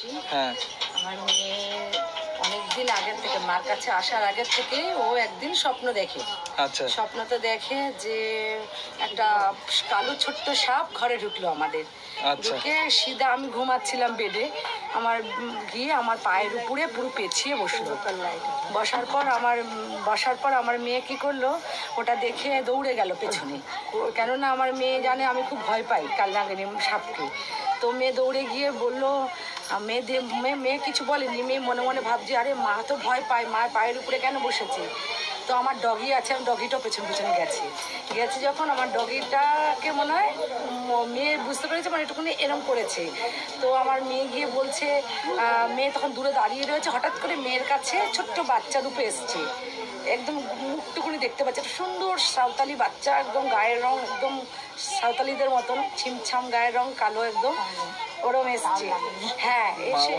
বলছি। হ্যাঁ, আমার মেয়ে অনেকদিন আগের থেকে, মার কাছে আসার আগের থেকে ও একদিন স্বপ্ন দেখে। আচ্ছা, স্বপ্নতে দেখে যে একটা কালো ছোট্ট সাপ ঘরে ঢুকলো আমাদের। ঢুকে সিধা, আমি ঘুমাচ্ছিলাম বেডে, আমার গিয়ে আমার পায়ের উপরে পুরো পেঁচিয়ে বসলো। বসার পর আমার মেয়ে কি করলো, ওটা দেখে দৌড়ে গেল পেছনে, কেননা আমার মেয়ে জানে আমি খুব ভয় পাই কালনাগিনী সাপকে। তো মেয়ে দৌড়ে গিয়ে বললো, মেয়ে কিছু বলেনি, মেয়ে মনে মনে ভাবছে আরে মা তো ভয় পায়, মায়ের পায়ের উপরে কেন বসেছে। তো আমার ডগি আছে, আমি ডগিটাও পেছন পেছনে গেছি যখন আমার ডগিটাকে মনে হয় মেয়ে বুঝতে পেরেছে, মানে একটুখানি এরম করেছে। তো আমার মেয়ে গিয়ে বলছে, মেয়ে তখন দূরে দাঁড়িয়ে রয়েছে, হঠাৎ করে মেয়ের কাছে ছোট্ট বাচ্চা দুটো এসছে, একদম মুখটুকুনি দেখতে পাচ্ছে, একটা সুন্দর সাঁওতালি বাচ্চা, একদম গায়ের রং একদম সাঁওতালিদের মতন, ছিমছাম গায়ের রং, কালো একদম, ওরম এসছে। হ্যাঁ, এসে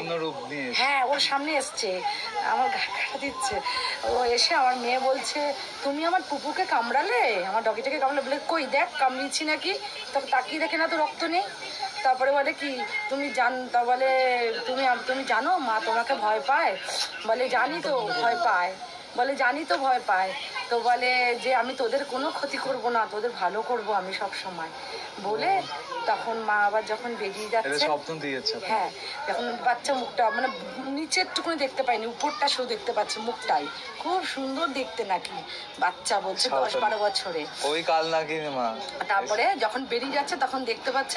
হ্যাঁ ওর সামনে এসছে, আমার ঘাটা দিচ্ছে। ও এসে আমার মেয়ে বলছে, তুমি আমার পুপুকে কামড়ালে, আমার ডগিটাকে কামড়ালে। বলে কই দেখ কামড়িয়েছি নাকি, তখন তাকিয়ে দেখে না তো রক্ত নেই। তারপরে বলে কি তুমি তা বলে তুমি জানো মা তোমাকে ভয় পায়। বলে জানি তো ভয় পায়, তো বলে যে আমি তোদের কোনো ক্ষতি করব না, তোদের ভালো করব আমি সব সময় বলে। তখন মা আবার যখন বেরিয়ে যাচ্ছে, হ্যাঁ, যখন বাচ্চা মুখটা মানে নিচের টুকুনি দেখতে পাইনি, উপরটা শুধু দেখতে পাচ্ছে, মুখটাই খুব সুন্দর দেখতে নাকি, বাচ্চা বলছে 10-12 বছরে ওই কাল নাকি মা। তারপরে যখন বেরিয়ে যাচ্ছে তখন দেখতে পাচ্ছে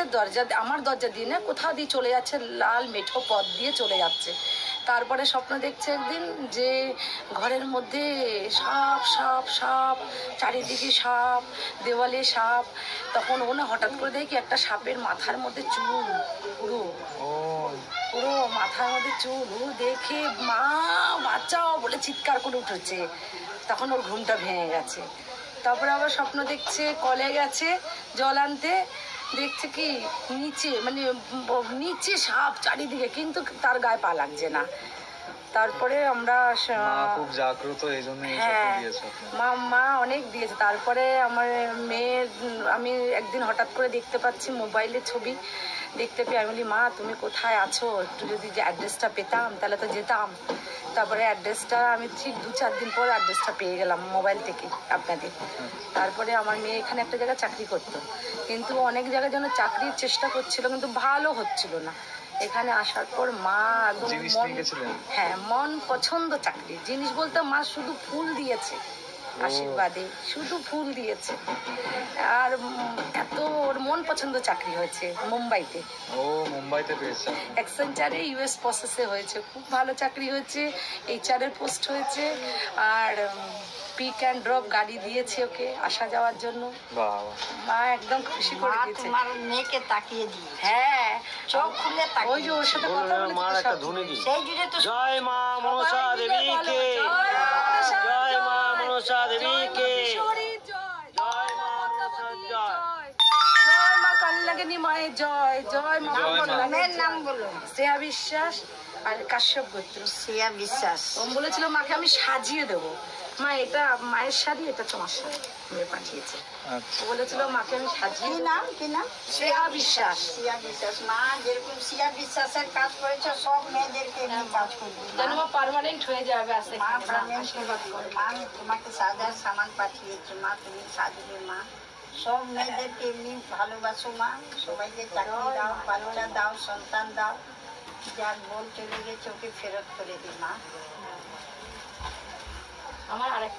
আমার দরজা দিয়ে না কোথাও দিয়ে চলে যাচ্ছে, লাল মেঠো পথ দিয়ে চলে যাচ্ছে। তারপরে স্বপ্ন দেখছে একদিন যে ঘরের মধ্যে সাপ সাপ সাপ, চারিদিকে সাপ, দেওয়ালে সাপ। তখন ও না হঠাৎ করে দেখি একটা সাপের মাথার মধ্যে চুল, পুরো মাথার মধ্যে চুল। ও দেখে মা বাঁচাও বলে চিৎকার করে উঠেছে, তখন ওর ঘুমটা ভেঙে গেছে। তারপরে আবার স্বপ্ন দেখছে কলে গেছে জল আনতে, দেখছে কি নিচে সাপ চারিদিকে, কিন্তু তার গায়ে পা লাগছে না। তারপরে আমরা খুব জাগ্রত, এই জন্য মা অনেক দিয়েছে। তারপরে আমার মেয়ের আমি একদিন হঠাৎ করে দেখতে পাচ্ছি মোবাইলে ছবি, দেখতে পেয়ে আমি বলি মা তুমি কোথায় আছো, একটু যদি যে অ্যাড্রেসটা পেতাম তাহলে তো যেতাম। তারপরে অ্যাড্রেসটা আমি ঠিক 2-4 দিন পর অ্যাড্রেসটা পেয়ে গেলাম মোবাইল থেকে আপনাদের। তারপরে আমার মেয়ে এখানে একটা জায়গায় চাকরি করতো, কিন্তু অনেক জায়গায় যেন চাকরির চেষ্টা করছিল, কিন্তু ভালো হচ্ছিল না। এখানে আসার পর মা একদম মন পছন্দ চাকরি, জিনিস বলতে মা শুধু ফুল দিয়েছে আশীর্বাদে, শুধু ফুল দিয়েছে। আর এত ওর মন পছন্দ চাকরি হয়েছে মুম্বাইতে। মুম্বাইতে পেয়েছে, অ্যাকসেঞ্চারে ইউএস প্রসেসে হয়েছে, খুব ভালো চাকরি হয়েছে, HR এর পোস্ট হয়েছে। আর পিক অ্যান্ড ড্রপ গাড়ি দিয়েছে ওকে আসা যাওয়ার জন্য। মা একদম খুশি করে দিয়েছে। তোমার মেয়েকে তাকিয়ে দিয়ে, হ্যাঁ চোখ খুলে তাকিয়ে, ওই যে ওর সাথে কথা বলেছে, সেই জুড়ে তো জয় মা মনসা দেবীকে, জয় মা মনসা দেবীকে, জয় মা মনসা, জয় মা কালনাগিনী মায়ের জয়, জয় মা। মেয়ের নাম বলো? শ্রেয়া বিশ্বাস আর কাশ্যপ গোত্র। শ্রেয়া বিশ্বাস। ও বলেছিল মাকে আমি সাজিয়ে দেবো, মা এটা মায়ের শাড়ি, এটা তোমার শাড়ি, মেয়ে পাঠিয়েছে। বলেছিল মাকে আমি সাজিয়ে। কি নাম? শ্রেয়া বিশ্বাস। শ্রেয়া বিশ্বাস। মা যেরকম শ্রেয়া বিশ্বাসের কাজ করেছে সব মেয়েদেরকে কাজ করবে, যেন মা পার্মানেন্ট হয়ে যাবে। আসলে মা আশীর্বাদ করে, মা আমি তোমাকে সাজার সামান পাঠিয়েছি, মা তুমি সাজবে, মা সব মেয়েদেরকে এমনি ভালোবাসো, মা সবাইকে চাকরি দাও, বাচ্চা দাও, সন্তান দাও, যার বোন চলে গেছে ওকে ফেরত করে দিই মা। আমার আরেক